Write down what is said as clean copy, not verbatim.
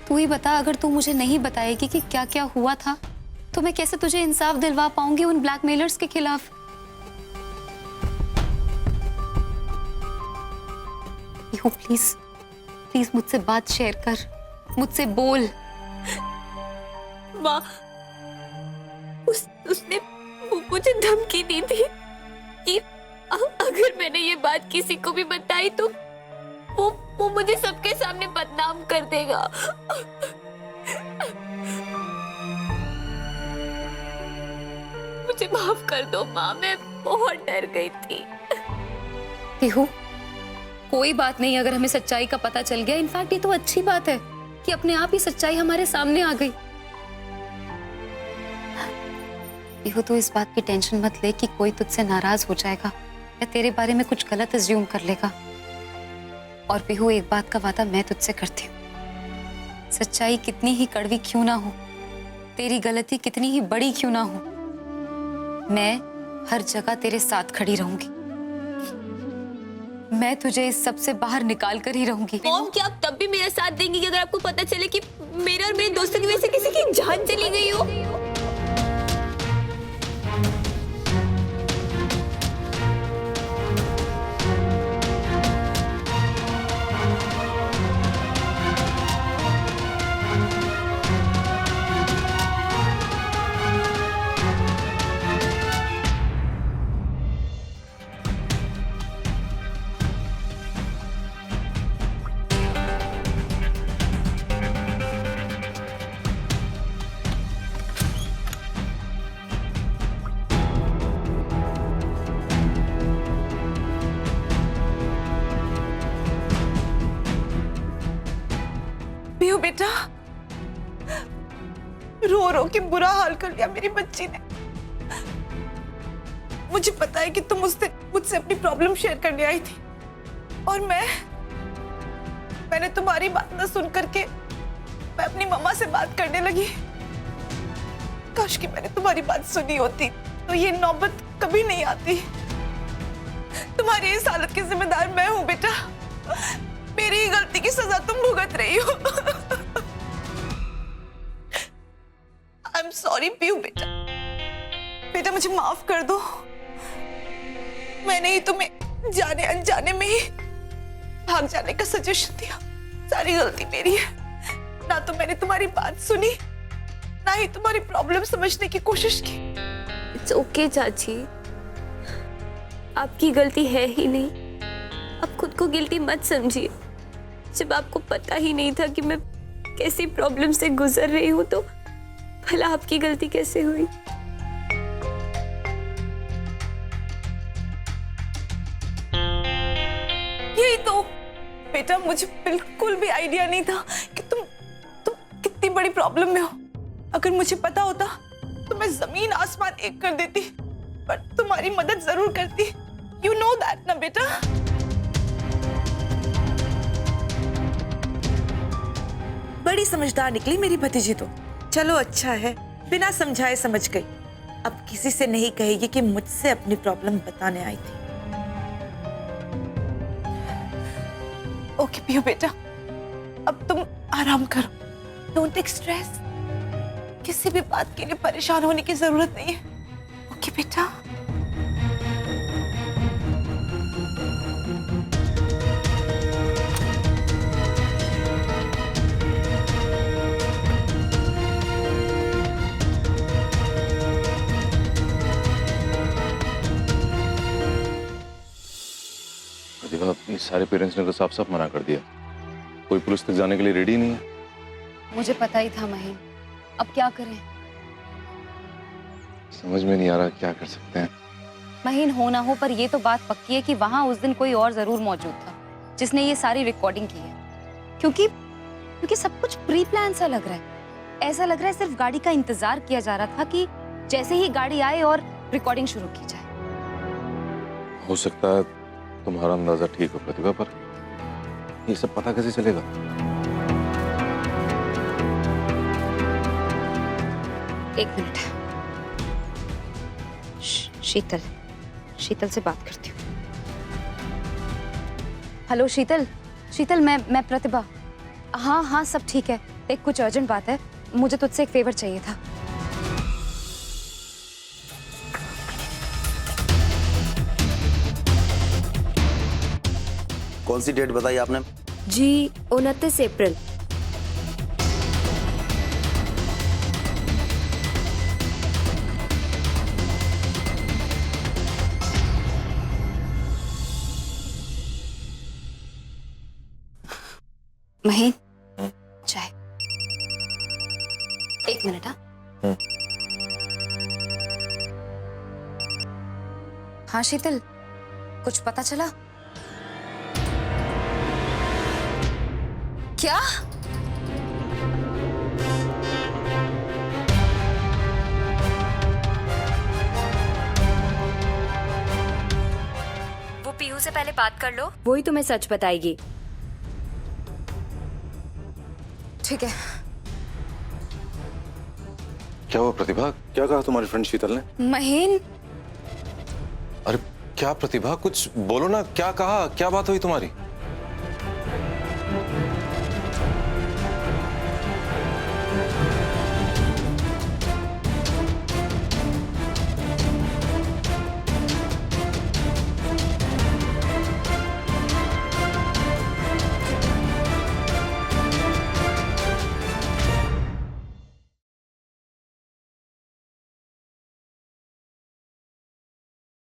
तू ही बता, अगर तू मुझे नहीं बताएगी कि क्या क्या हुआ था तो मैं कैसे तुझे इंसाफ दिलवा पाऊंगी उन ब्लैकमेलर्स के खिलाफ। यू प्लीज प्लीज मुझसे बात शेयर कर, मुझसे बोल। माँ, उसने मुझे धमकी दी थी कि अगर मैंने ये बात किसी को भी बताई तो वो मुझे सबके सामने बदनाम कर देगा। मुझे माफ कर दो माँ, मैं बहुत डर गई थी। पीहू, कोई बात नहीं अगर हमें सच्चाई का पता चल गया। इनफैक्ट ये तो अच्छी बात है कि अपने आप ही सच्चाई हमारे सामने आ गई। पीहू, तू इस बात की टेंशन मत ले कि कोई तुझसे नाराज हो जाएगा या तेरे बारे में कुछ गलत अज्यूम कर लेगा। और पीहू, एक बात का वादा मैं तुझसे करती हूँ, सच्चाई कितनी ही कड़वी क्यों ना हो, तेरी गलती कितनी ही बड़ी क्यों ना हो, मैं हर जगह तेरे साथ खड़ी रहूंगी। मैं तुझे इस सब से बाहर निकाल कर ही रहूंगी। मॉम, क्या आप तब भी मेरा साथ देंगी अगर आपको पता चले कि मेरे और मेरे दोस्तों की वजह से किसी की जान चली गई हो? पियो बेटा, रो रो के बुरा हाल कर लिया मेरी बच्ची ने। मुझे पता है कि तुम मुझसे अपनी प्रॉब्लम शेयर करने आई थी और मैंने तुम्हारी बात न सुन करके मैं अपनी मम्मा से बात करने लगी। काश कि मैंने तुम्हारी बात सुनी होती तो ये नौबत कभी नहीं आती। तुम्हारी इस हालत की जिम्मेदार मैं हूं बेटा। मेरी ही गलती की सजा तुम भुगत रही हो। आई एम सॉरी पीयू बेटा। बेटा मुझे माफ कर दो। मैंने ही तुम्हें जाने अनजाने में ही भाग जाने का सजेशन दिया। सारी गलती मेरी है। ना तो मैंने तुम्हारी बात सुनी, ना ही तुम्हारी प्रॉब्लम समझने की कोशिश की। इट्स ओके चाची, आपकी गलती है ही नहीं। आप खुद को गिल्टी मत समझिए। जब आपको पता ही नहीं था कि मैं कैसी प्रॉब्लम से गुजर रही हूं तो भला आपकी गलती कैसे हुई? यही तो बेटा, मुझे बिल्कुल भी आइडिया नहीं था कि तुम कितनी बड़ी प्रॉब्लम में हो। अगर मुझे पता होता तो मैं जमीन आसमान एक कर देती, पर तुम्हारी मदद जरूर करती। यू नो दैट ना बेटा। बड़ी समझदार निकली मेरी भतीजी तो। चलो अच्छा है, बिना समझाए समझ गई। अब किसी से नहीं कहेगी कि मुझसे अपनी प्रॉब्लम बताने आई थी। ओके पियो बेटा, अब तुम आराम करो। Don't take stress. किसी भी बात के लिए परेशान होने की जरूरत नहीं है। ओके बेटा। प्रतिभा, अपने सारे पेरेंट्स ने तो साफ साफ मना कर दिया। कोई पुलिस तक जाने के लिए रेडी नहीं है। मुझे पता ही था महीन, अब क्या करें? समझ में नहीं आ रहा क्या कर सकते हैं। महीन हो ना हो, पर ये तो बात पक्की है कि वहां उस दिन कोई और जरूर मौजूद था जिसने ये सारी रिकॉर्डिंग की है। क्योंकि सब कुछ प्री प्लान सा लग रहा है। ऐसा लग रहा है सिर्फ गाड़ी का इंतजार किया जा रहा था कि जैसे ही गाड़ी आए और रिकॉर्डिंग शुरू की जाए। हो सकता है तुम्हारा अंदाजा ठीक हो प्रतिभा, पर ये सब पता कैसे चलेगा? एक मिनट, शीतल से बात करती हूँ। हेलो शीतल, मैं प्रतिभा। हाँ हाँ सब ठीक है। एक कुछ अर्जेंट बात है, मुझे तुझसे एक फेवर चाहिए था। कौन सी डेट बताई आपने? जी 29 अप्रैल। महीन, चाय। एक मिनट। हाँ हाँ शीतल, कुछ पता चला? क्या? वो पीहू से पहले बात कर लो, वही तुम्हें सच बताएगी। ठीक है। क्या हुआ प्रतिभा? क्या कहा तुम्हारी फ्रेंड शीतल ने? महीन, अरे क्या प्रतिभा, कुछ बोलो ना, क्या कहा, क्या बात हुई तुम्हारी?